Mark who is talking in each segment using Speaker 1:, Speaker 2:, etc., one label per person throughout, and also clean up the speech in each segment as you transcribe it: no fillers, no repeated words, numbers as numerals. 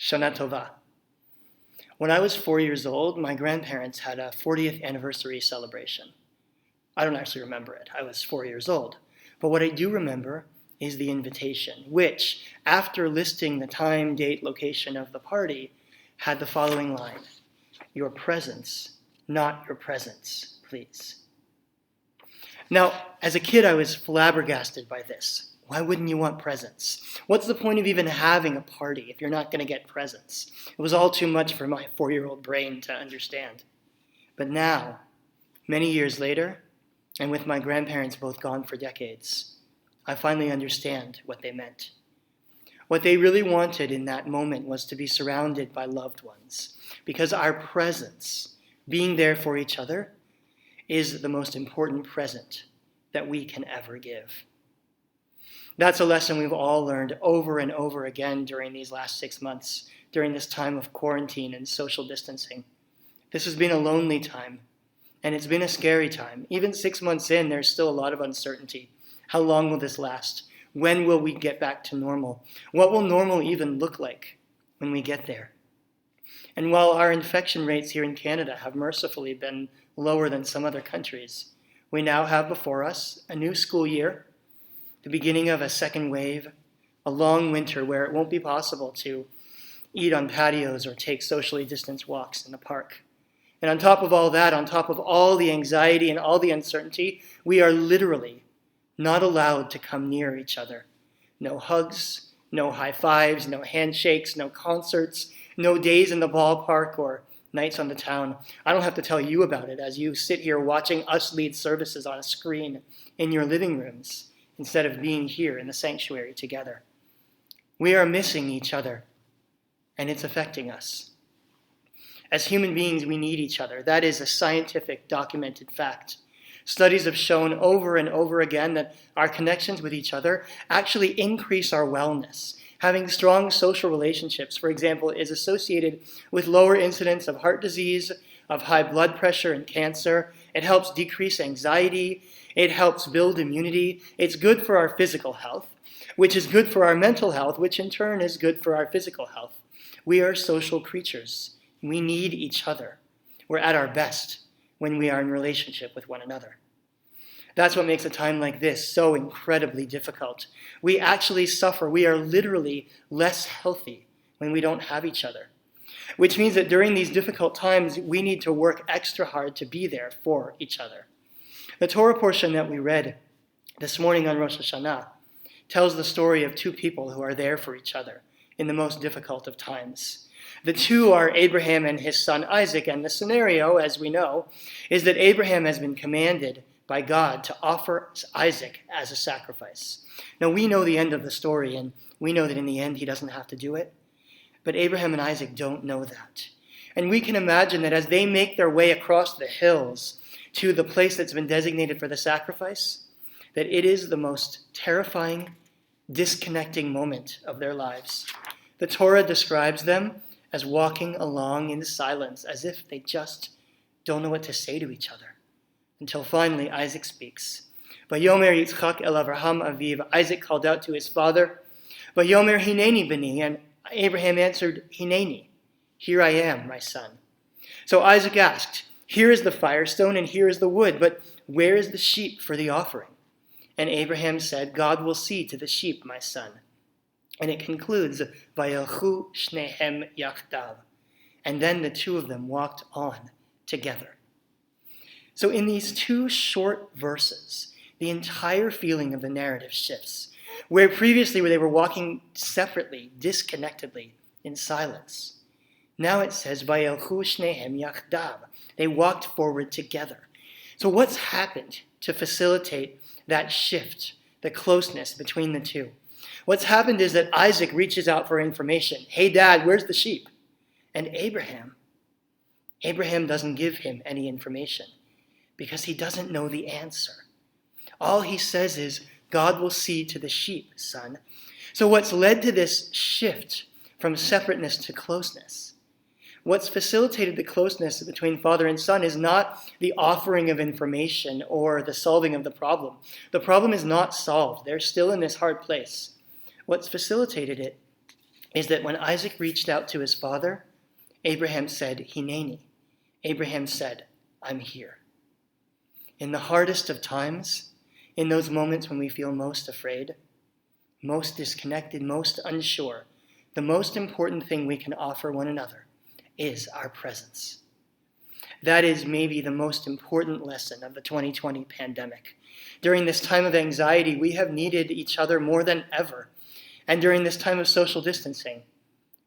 Speaker 1: Shana Tova. When I was 4 years old, my grandparents had a 40th anniversary celebration. I don't actually remember it. I was 4 years old. But what I do remember is the invitation, which, after listing the time, date, location of the party, had the following line: "Your presence, not your presence, please." Now, as a kid, I was flabbergasted by this. Why wouldn't you want presents? What's the point of even having a party if you're not going to get presents? It was all too much for my 4-year-old brain to understand. But now, many years later, and with my grandparents both gone for decades, I finally understand what they meant. What they really wanted in that moment was to be surrounded by loved ones, because our presence, being there for each other, is the most important present that we can ever give. That's a lesson we've all learned over and over again during these last 6 months, during this time of quarantine and social distancing. This has been a lonely time, and it's been a scary time. Even 6 months in, there's still a lot of uncertainty. How long will this last? When will we get back to normal? What will normal even look like when we get there? And while our infection rates here in Canada have mercifully been lower than some other countries, we now have before us a new school year, the beginning of a second wave, a long winter where it won't be possible to eat on patios or take socially distanced walks in the park. And on top of all that, on top of all the anxiety and all the uncertainty, we are literally not allowed to come near each other. No hugs, no high fives, no handshakes, no concerts, no days in the ballpark or nights on the town. I don't have to tell you about it as you sit here watching us lead services on a screen in your living rooms, instead of being here in the sanctuary together. We are missing each other, and it's affecting us. As human beings, we need each other. That is a scientific, documented fact. Studies have shown over and over again that our connections with each other actually increase our wellness. Having strong social relationships, for example, is associated with lower incidence of heart disease, of high blood pressure and cancer. It helps decrease anxiety. It helps build immunity. It's good for our physical health, which is good for our mental health, which in turn is good for our physical health. We are social creatures. We need each other. We're at our best when we are in relationship with one another. That's what makes a time like this so incredibly difficult. We actually suffer. We are literally less healthy when we don't have each other, which means that during these difficult times, we need to work extra hard to be there for each other. The Torah portion that we read this morning on Rosh Hashanah tells the story of two people who are there for each other in the most difficult of times. The two are Abraham and his son Isaac, and the scenario, as we know, is that Abraham has been commanded by God to offer Isaac as a sacrifice. Now, we know the end of the story, and we know that in the end he doesn't have to do it, but Abraham and Isaac don't know that. And we can imagine that as they make their way across the hills to the place that's been designated for the sacrifice, that it is the most terrifying, disconnecting moment of their lives. The Torah describes them as walking along in silence, as if they just don't know what to say to each other, until finally Isaac speaks. Vayomer Yitzchak el Avraham aviv, Isaac called out to his father, Vayomer Hineini bani, and Abraham answered, Hineini, here I am, my son. So Isaac asked, here is the firestone and here is the wood, but where is the sheep for the offering? And Abraham said, God will see to the sheep, my son. And it concludes, Vayelchu shnehem yachdav. And then the two of them walked on together. So in these two short verses, the entire feeling of the narrative shifts. Where previously they were walking separately, disconnectedly, in silence. Now it says, Vayelchu shnehem yachdav. They walked forward together. So what's happened to facilitate that shift, the closeness between the two? What's happened is that Isaac reaches out for information. Hey, Dad, where's the sheep? And Abraham doesn't give him any information because he doesn't know the answer. All he says is, God will see to the sheep, son. So what's led to this shift from separateness to closeness? What's facilitated the closeness between father and son is not the offering of information or the solving of the problem. The problem is not solved. They're still in this hard place. What's facilitated it is that when Isaac reached out to his father, Abraham said, Hineini. Abraham said, I'm here. In the hardest of times, in those moments when we feel most afraid, most disconnected, most unsure, the most important thing we can offer one another is our presence. That is maybe the most important lesson of the 2020 pandemic. During this time of anxiety, we have needed each other more than ever. And during this time of social distancing,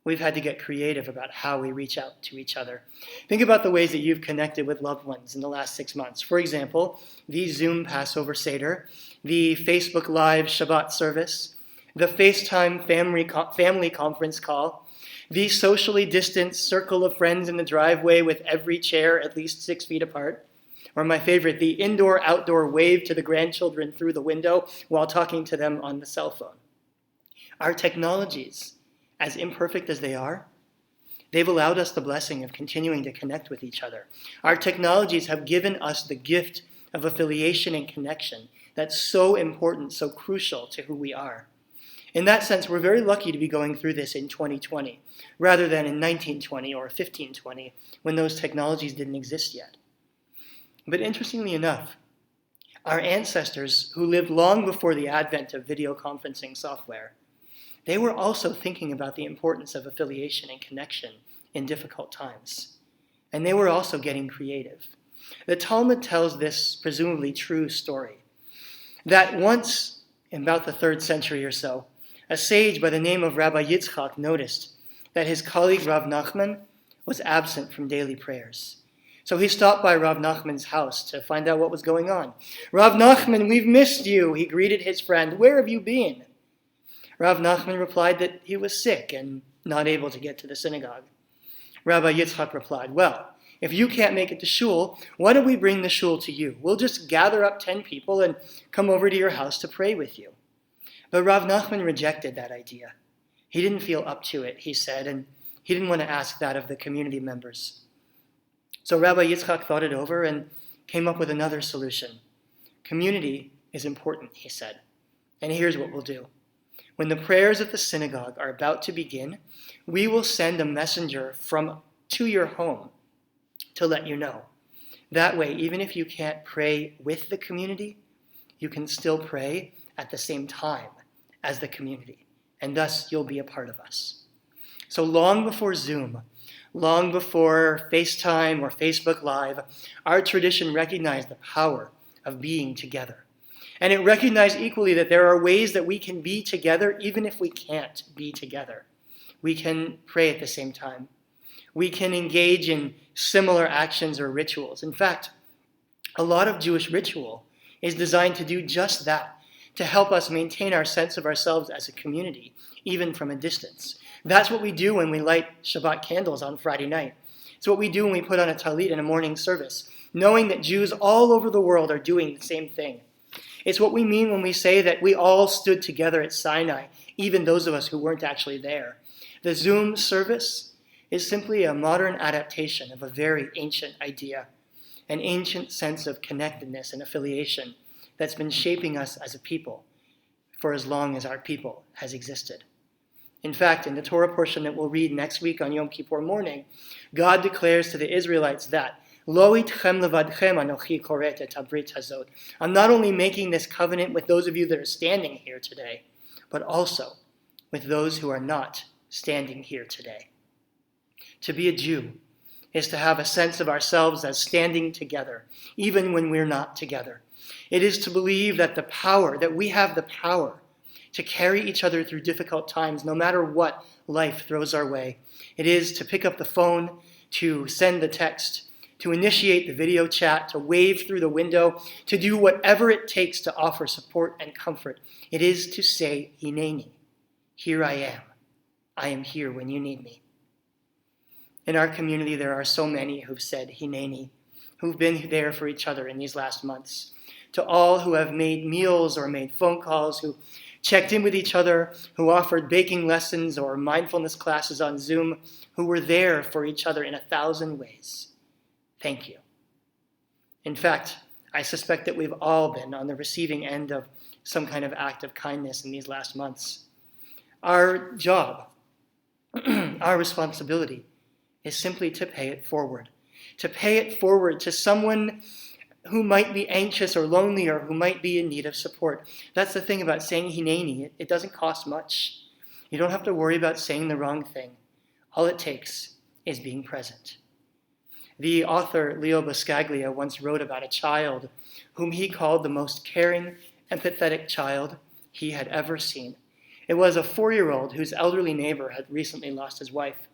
Speaker 1: we've had to get creative about how we reach out to each other. Think about the ways that you've connected with loved ones in the last 6 months. For example, the Zoom Passover Seder, the Facebook Live Shabbat service, the FaceTime family conference call, the socially distanced circle of friends in the driveway with every chair at least 6 feet apart, or my favorite, the indoor-outdoor wave to the grandchildren through the window while talking to them on the cell phone. Our technologies, as imperfect as they are, they've allowed us the blessing of continuing to connect with each other. Our technologies have given us the gift of affiliation and connection that's so important, so crucial to who we are. In that sense, we're very lucky to be going through this in 2020, rather than in 1920 or 1520, when those technologies didn't exist yet. But interestingly enough, our ancestors, who lived long before the advent of video conferencing software, they were also thinking about the importance of affiliation and connection in difficult times. And they were also getting creative. The Talmud tells this presumably true story, that once, in about the 3rd century or so, a sage by the name of Rabbi Yitzchak noticed that his colleague Rav Nachman was absent from daily prayers. So he stopped by Rav Nachman's house to find out what was going on. Rav Nachman, we've missed you, he greeted his friend. Where have you been? Rav Nachman replied that he was sick and not able to get to the synagogue. Rabbi Yitzchak replied, well, if you can't make it to shul, why don't we bring the shul to you? We'll just gather up 10 people and come over to your house to pray with you. But Rav Nachman rejected that idea. He didn't feel up to it, he said, and he didn't want to ask that of the community members. So Rabbi Yitzchak thought it over and came up with another solution. Community is important, he said, and here's what we'll do. When the prayers at the synagogue are about to begin, we will send a messenger to your home to let you know. That way, even if you can't pray with the community, you can still pray at the same time as the community, and thus you'll be a part of us. So long before Zoom, long before FaceTime or Facebook Live, our tradition recognized the power of being together. And it recognized equally that there are ways that we can be together even if we can't be together. We can pray at the same time. We can engage in similar actions or rituals. In fact, a lot of Jewish ritual is designed to do just that, to help us maintain our sense of ourselves as a community, even from a distance. That's what we do when we light Shabbat candles on Friday night. It's what we do when we put on a talit in a morning service, knowing that Jews all over the world are doing the same thing. It's what we mean when we say that we all stood together at Sinai, even those of us who weren't actually there. The Zoom service is simply a modern adaptation of a very ancient idea, an ancient sense of connectedness and affiliation that's been shaping us as a people for as long as our people has existed. In fact, in the Torah portion that we'll read next week on Yom Kippur morning, God declares to the Israelites that Lo itchem levadchem anochi koret et habrit hazot. I'm not only making this covenant with those of you that are standing here today, but also with those who are not standing here today. To be a Jew is to have a sense of ourselves as standing together, even when we're not together. It is to believe that we have the power to carry each other through difficult times, no matter what life throws our way. It is to pick up the phone, to send the text, to initiate the video chat, to wave through the window, to do whatever it takes to offer support and comfort. It is to say, Hineini, here I am. I am here when you need me. In our community, there are so many who've said Hineini, who've been there for each other in these last months. To all who have made meals or made phone calls, who checked in with each other, who offered baking lessons or mindfulness classes on Zoom, who were there for each other in 1,000 ways. Thank you. In fact, I suspect that we've all been on the receiving end of some kind of act of kindness in these last months. Our job our responsibility is simply to pay it forward. To pay it forward to someone who might be anxious or lonely or who might be in need of support. That's the thing about saying Hineini. It doesn't cost much. You don't have to worry about saying the wrong thing. All it takes is being present. The author Leo Buscaglia once wrote about a child whom he called the most caring, empathetic child he had ever seen. It was a 4-year-old whose elderly neighbor had recently lost his wife.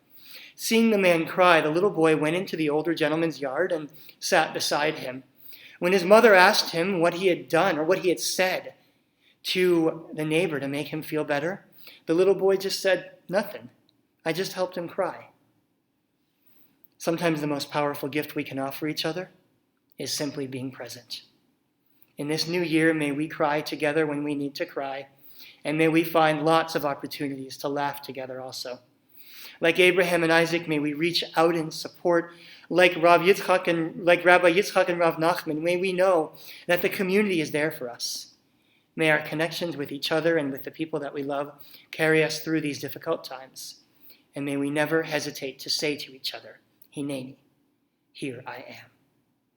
Speaker 1: Seeing the man cry, the little boy went into the older gentleman's yard and sat beside him. When his mother asked him what he had done or what he had said to the neighbor to make him feel better, the little boy just said, "Nothing. I just helped him cry." Sometimes the most powerful gift we can offer each other is simply being present. In this new year, may we cry together when we need to cry, and may we find lots of opportunities to laugh together also. Like Abraham and Isaac, may we reach out in support. Like Rabbi Yitzchak and Rav Nachman, may we know that the community is there for us. May our connections with each other and with the people that we love carry us through these difficult times. And may we never hesitate to say to each other, Hineini, here I am.